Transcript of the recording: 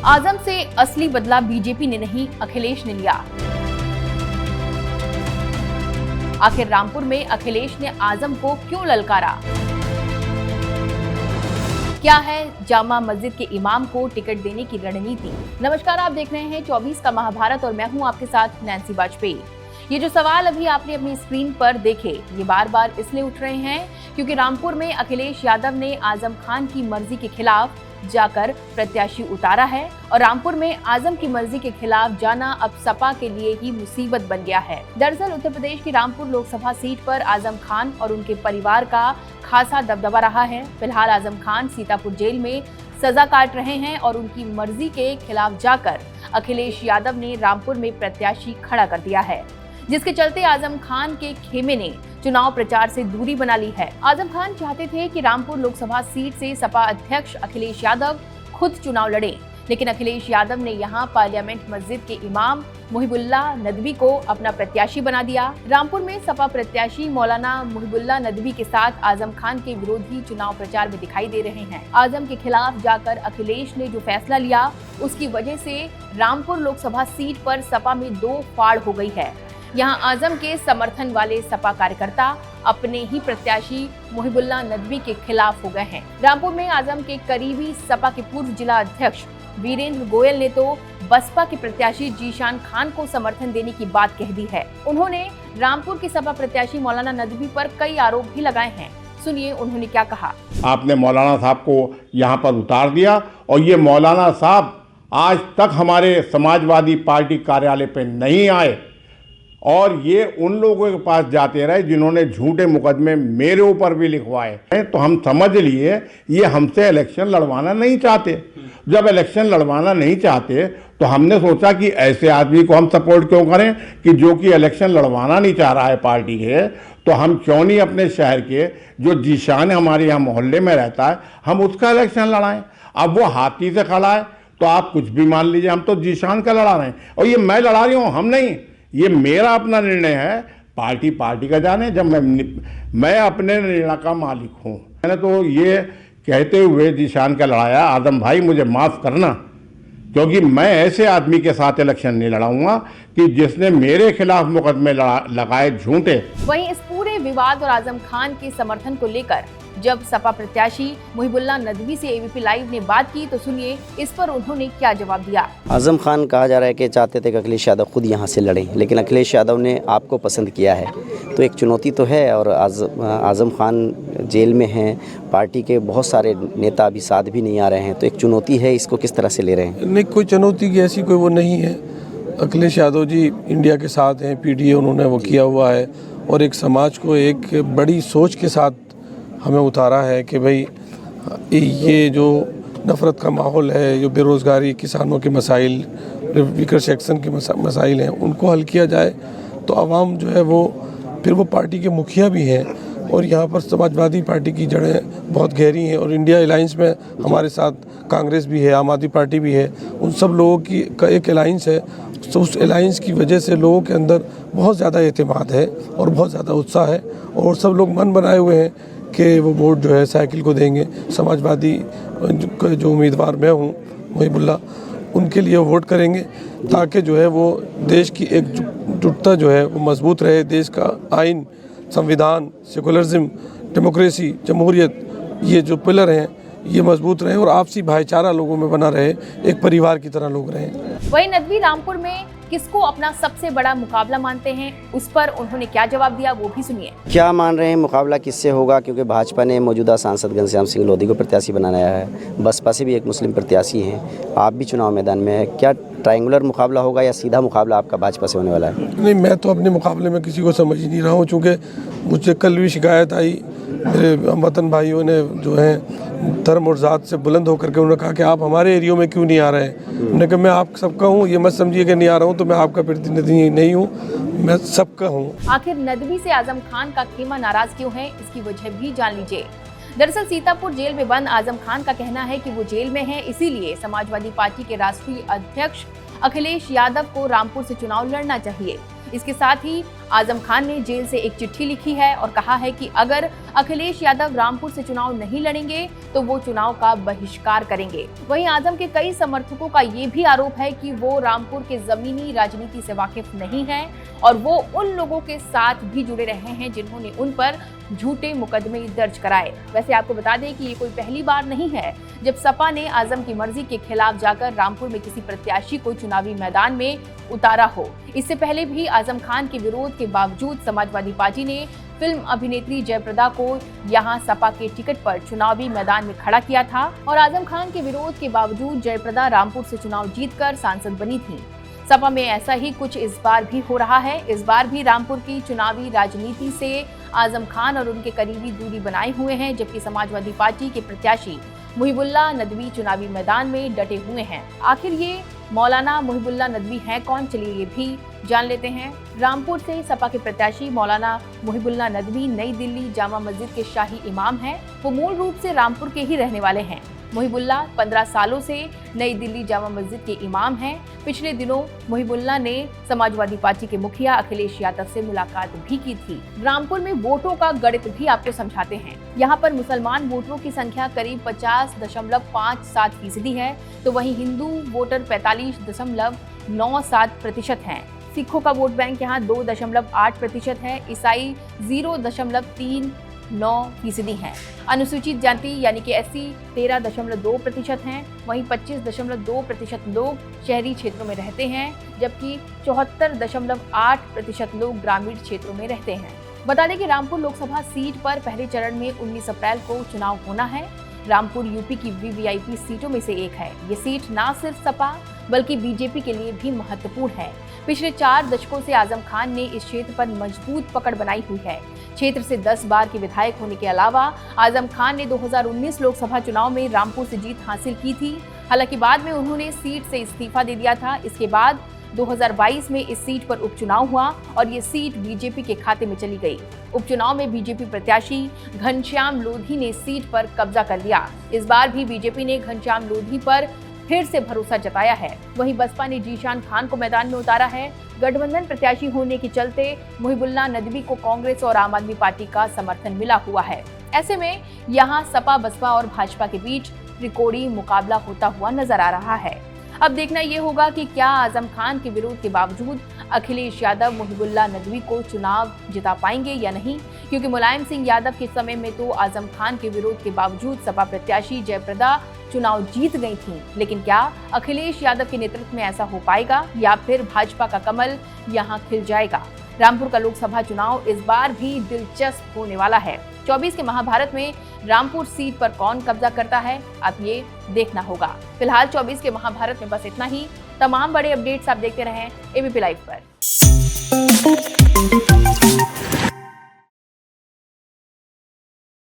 आजम से असली बदला बीजेपी ने नहीं, अखिलेश ने लिया। आखिर रामपुर में अखिलेश ने आजम को क्यों ललकारा? क्या है जामा मस्जिद के इमाम को टिकट देने की रणनीति? नमस्कार, आप देख रहे हैं 24 का महाभारत और मैं हूं आपके साथ नैन्सी वाजपेयी। ये जो सवाल अभी आपने अपनी स्क्रीन पर देखे, ये बार बार इसलिए उठ रहे हैं क्योंकि रामपुर में अखिलेश यादव ने आजम खान की मर्जी के खिलाफ जाकर प्रत्याशी उतारा है और रामपुर में आजम की मर्जी के खिलाफ जाना अब सपा के लिए ही मुसीबत बन गया है। दरअसल उत्तर प्रदेश की रामपुर लोकसभा सीट पर आजम खान और उनके परिवार का खासा दबदबा रहा है। फिलहाल आजम खान सीतापुर जेल में सजा काट रहे हैं और उनकी मर्जी के खिलाफ जाकर अखिलेश यादव ने रामपुर में प्रत्याशी खड़ा कर दिया है, जिसके चलते आजम खान के खेमे ने चुनाव प्रचार से दूरी बना ली है। आजम खान चाहते थे कि रामपुर लोकसभा सीट से सपा अध्यक्ष अखिलेश यादव खुद चुनाव लड़े, लेकिन अखिलेश यादव ने यहां पार्लियामेंट मस्जिद के इमाम मुहिबुल्लाह नदवी को अपना प्रत्याशी बना दिया। रामपुर में सपा प्रत्याशी मौलाना मुहिबुल्लाह नदवी के साथ आजम खान के विरोधी चुनाव प्रचार में दिखाई दे रहे हैं। आजम के खिलाफ जाकर अखिलेश ने जो फैसला लिया, उसकी वजह से रामपुर लोकसभा सीट पर सपा में दो फाड़ हो गई है। यहां आजम के समर्थन वाले सपा कार्यकर्ता अपने ही प्रत्याशी मुहिबुल्लाह नदवी के खिलाफ हो गए हैं। रामपुर में आजम के करीबी सपा के पूर्व जिला अध्यक्ष वीरेंद्र गोयल ने तो बसपा के प्रत्याशी जीशान खान को समर्थन देने की बात कह दी है। उन्होंने रामपुर के सपा प्रत्याशी मौलाना नदवी पर कई आरोप भी लगाए हैं। सुनिए उन्होंने क्या कहा। आपने मौलाना साहब को यहाँ पर उतार दिया और ये मौलाना साहब आज तक हमारे समाजवादी पार्टी कार्यालय पे नहीं आए और ये उन लोगों के पास जाते रहे जिन्होंने झूठे मुकदमे मेरे ऊपर भी लिखवाए हैं। तो हम समझ लिए ये हमसे इलेक्शन लड़वाना नहीं चाहते। जब इलेक्शन लड़वाना नहीं चाहते तो हमने सोचा कि ऐसे आदमी को हम सपोर्ट क्यों करें कि जो कि इलेक्शन लड़वाना नहीं चाह रहा है पार्टी के, तो हम क्यों नहीं अपने शहर के जो जीशान हमारे यहाँ मोहल्ले में रहता है, हम उसका इलेक्शन लड़ाएं। अब वो हाथी से खड़ा है तो आप कुछ भी मान लीजिए, हम तो जीशान का लड़ा रहे हैं और ये मैं लड़ा रही हूँ, हम नहीं। ये मेरा अपना निर्णय है, पार्टी का जाने। जब मैं अपने निर्णय का मालिक हूँ। मैंने तो ये कहते हुए जीशान का लड़ाया, आजम भाई मुझे माफ़ करना, क्योंकि मैं ऐसे आदमी के साथ इलेक्शन नहीं लड़ाऊंगा कि जिसने मेरे खिलाफ मुकदमे लगाए झूठे। वहीं इस पूरे विवाद और आजम खान के समर्थन को लेकर जब सपा प्रत्याशी मुहिबुल्लाह नदवी से एबीपी लाइव ने बात की तो सुनिए इस पर उन्होंने क्या जवाब दिया। आजम खान कहा जा रहा है कि चाहते थे कि अखिलेश यादव खुद यहां से लड़ें, लेकिन अखिलेश यादव ने आपको पसंद किया है, तो एक चुनौती तो है। और आजम खान जेल में हैं, पार्टी के बहुत सारे नेता अभी साथ भी नहीं आ रहे हैं, तो एक चुनौती है, इसको किस तरह से ले रहे हैं? नहीं, कोई चुनौती की ऐसी कोई वो नहीं है। अखिलेश यादव जी इंडिया के साथ हैं, पीडीए उन्होंने वो किया हुआ है और एक समाज को एक बड़ी सोच के साथ हमें उतारा है कि भाई ये जो नफ़रत का माहौल है, जो बेरोज़गारी, किसानों के मसाइल, वीकर सेक्शन के मसाइल हैं, उनको हल किया जाए तो आवाम जो है वो फिर वो पार्टी के मुखिया भी हैं और यहाँ पर समाजवादी पार्टी की जड़ें बहुत गहरी हैं और इंडिया अलायंस में हमारे साथ कांग्रेस भी है, आम आदमी पार्टी भी है, उन सब लोगों की का एक अलायंस है। तो उस अलायंस की वजह से लोगों के अंदर बहुत ज़्यादा एतमाद है और बहुत ज़्यादा उत्साह है और सब लोग मन बनाए हुए हैं कि वो वोट जो है साइकिल को देंगे। समाजवादी जो उम्मीदवार मैं हूँ मुहिबुल्लाह, उनके लिए वोट करेंगे ताकि जो है वो देश की एकजुटता जो है वो मजबूत रहे। देश का आइन, संविधान, सेकुलरिज्म, डेमोक्रेसी, जमहूरियत, ये जो पिलर हैं ये मजबूत रहें और आपसी भाईचारा लोगों में बना रहे, एक परिवार की तरह लोग रहें। वहीं नदवी रामपुर में किसको अपना सबसे बड़ा मुकाबला मानते हैं, उस पर उन्होंने क्या जवाब दिया वो भी सुनिए। क्या मान रहे हैं मुकाबला किससे होगा? क्योंकि भाजपा ने मौजूदा सांसद घनश्याम सिंह लोधी को प्रत्याशी बनाया है, बसपा से भी एक मुस्लिम प्रत्याशी हैं, आप भी चुनाव मैदान में है। क्या ट्रायंगुलर मुकाबला होगा या सीधा मुकाबला आपका भाजपा से होने वाला है? नहीं, मैं तो अपने मुकाबले में किसी को समझ ही नहीं रहा हूँ, चूँकि मुझे कल भी शिकायत आई, मेरे वतन भाइयों ने जो है धर्म और ज़ात से बुलंद होकर के उन्होंने कहा कि आप हमारे एरियो में क्यों नहीं आ रहे हैं। उन्होंने कहा मैं आप सबका हूँ, ये मत समझिए कि नहीं आ रहा हूँ तो मैं आपका प्रतिनिधि नहीं हूँ, मैं सबका हूँ। आखिर नदवी से आजम खान का खेमा नाराज क्यों है, इसकी वजह भी जान लीजिए। दरअसल सीतापुर जेल में बंद आजम खान का कहना है कि वो जेल में है, इसीलिए समाजवादी पार्टी के राष्ट्रीय अध्यक्ष अखिलेश यादव को रामपुर से चुनाव लड़ना चाहिए। इसके साथ ही आजम खान ने जेल से एक चिट्ठी लिखी है और कहा है कि अगर अखिलेश यादव रामपुर से चुनाव नहीं लड़ेंगे तो वो चुनाव का बहिष्कार करेंगे। वहीं आजम के कई समर्थकों का ये भी आरोप है कि वो रामपुर के जमीनी राजनीति से वाकिफ नहीं है और वो उन लोगों के साथ भी जुड़े रहे हैं जिन्होंने उन पर झूठे मुकदमे दर्ज कराए। वैसे आपको बता दें कि ये कोई पहली बार नहीं है जब सपा ने आजम की मर्जी के खिलाफ जाकर रामपुर में किसी प्रत्याशी को चुनावी मैदान में उतारा हो। इससे पहले भी आजम खान के विरोध के बावजूद समाजवादी पार्टी ने फिल्म अभिनेत्री जयप्रदा को यहां सपा के टिकट पर चुनावी मैदान में खड़ा किया था और आजम खान के विरोध के बावजूद जयप्रदा रामपुर से चुनाव जीतकर सांसद बनी थी। सपा में ऐसा ही कुछ इस बार भी हो रहा है। इस बार भी रामपुर की चुनावी राजनीति से आजम खान और उनके करीबी दूरी बनाए हुए हैं, जबकि समाजवादी पार्टी के प्रत्याशी मुहिबुल्लाह नदवी चुनावी मैदान में डटे हुए हैं। आखिर ये मौलाना मुहिबुल्लाह नदवी हैं कौन, चलिए ये भी जान लेते हैं। रामपुर से सपा के प्रत्याशी मौलाना मुहिबुल्लाह नदवी नई दिल्ली जामा मस्जिद के शाही इमाम हैं। वो मूल रूप से रामपुर के ही रहने वाले हैं। मुहिबुल्लाह 15 सालों से नई दिल्ली जामा मस्जिद के इमाम हैं। पिछले दिनों मुहिबुल्लाह ने समाजवादी पार्टी के मुखिया अखिलेश यादव से मुलाकात भी की थी। रामपुर में वोटों का गणित भी आपको समझाते हैं। यहाँ पर मुसलमान वोटरों की संख्या करीब 50.57% है, तो वहीं हिंदू वोटर 45.97% हैं। सिखों का वोट बैंक यहाँ 2.8% है, ईसाई 0.39% है। अनुसूचित जाति यानी कि एससी 13.2% हैं। वहीं 25.2% लोग शहरी क्षेत्रों में रहते हैं, जबकि 74.8% लोग ग्रामीण क्षेत्रों में रहते हैं। बता दें कि रामपुर लोकसभा सीट पर पहले चरण में 19 अप्रैल को चुनाव होना है। रामपुर यूपी की वीवीआईपी सीटों में से एक है। ये सीट ना सिर्फ सपा बल्कि बीजेपी के लिए भी महत्वपूर्ण है। पिछले 4 दशकों से आजम खान ने इस क्षेत्र पर मजबूत पकड़ बनाई हुई है। क्षेत्र से 10 बार के विधायक होने के अलावा आजम खान ने 2019 लोकसभा चुनाव में रामपुर से जीत हासिल की थी। हालांकि बाद में उन्होंने सीट से इस्तीफा दे दिया था। इसके बाद 2022 में इस सीट पर उपचुनाव हुआ और ये सीट बीजेपी के खाते में चली गई। उपचुनाव में बीजेपी प्रत्याशी घनश्याम लोधी ने सीट पर कब्जा कर लिया। इस बार भी बीजेपी ने घनश्याम लोधी पर फिर से भरोसा जताया है। वहीं बसपा ने जीशान खान को मैदान में उतारा है। गठबंधन प्रत्याशी होने के चलते मुहिबुल्लाह नदवी को कांग्रेस और आम आदमी पार्टी का समर्थन मिला हुआ है। ऐसे में यहाँ सपा, बसपा और भाजपा के बीच त्रिकोणीय मुकाबला होता हुआ नजर आ रहा है। अब देखना ये होगा कि क्या आजम खान के विरोध के बावजूद अखिलेश यादव मुहिबुल्लाह नदवी को चुनाव जिता पाएंगे या नहीं, क्योंकि मुलायम सिंह यादव के समय में तो आजम खान के विरोध के बावजूद सपा प्रत्याशी जयप्रदा चुनाव जीत गई थी। लेकिन क्या अखिलेश यादव के नेतृत्व में ऐसा हो पाएगा या फिर भाजपा का कमल यहां खिल जाएगा? रामपुर का लोकसभा चुनाव इस बार भी दिलचस्प होने वाला है। 24 के महाभारत में रामपुर सीट पर कौन कब्जा करता है, अब ये देखना होगा। फिलहाल 24 के महाभारत में बस इतना ही। तमाम बड़े अपडेट्स आप देखते रहें एबीपी लाइव पर।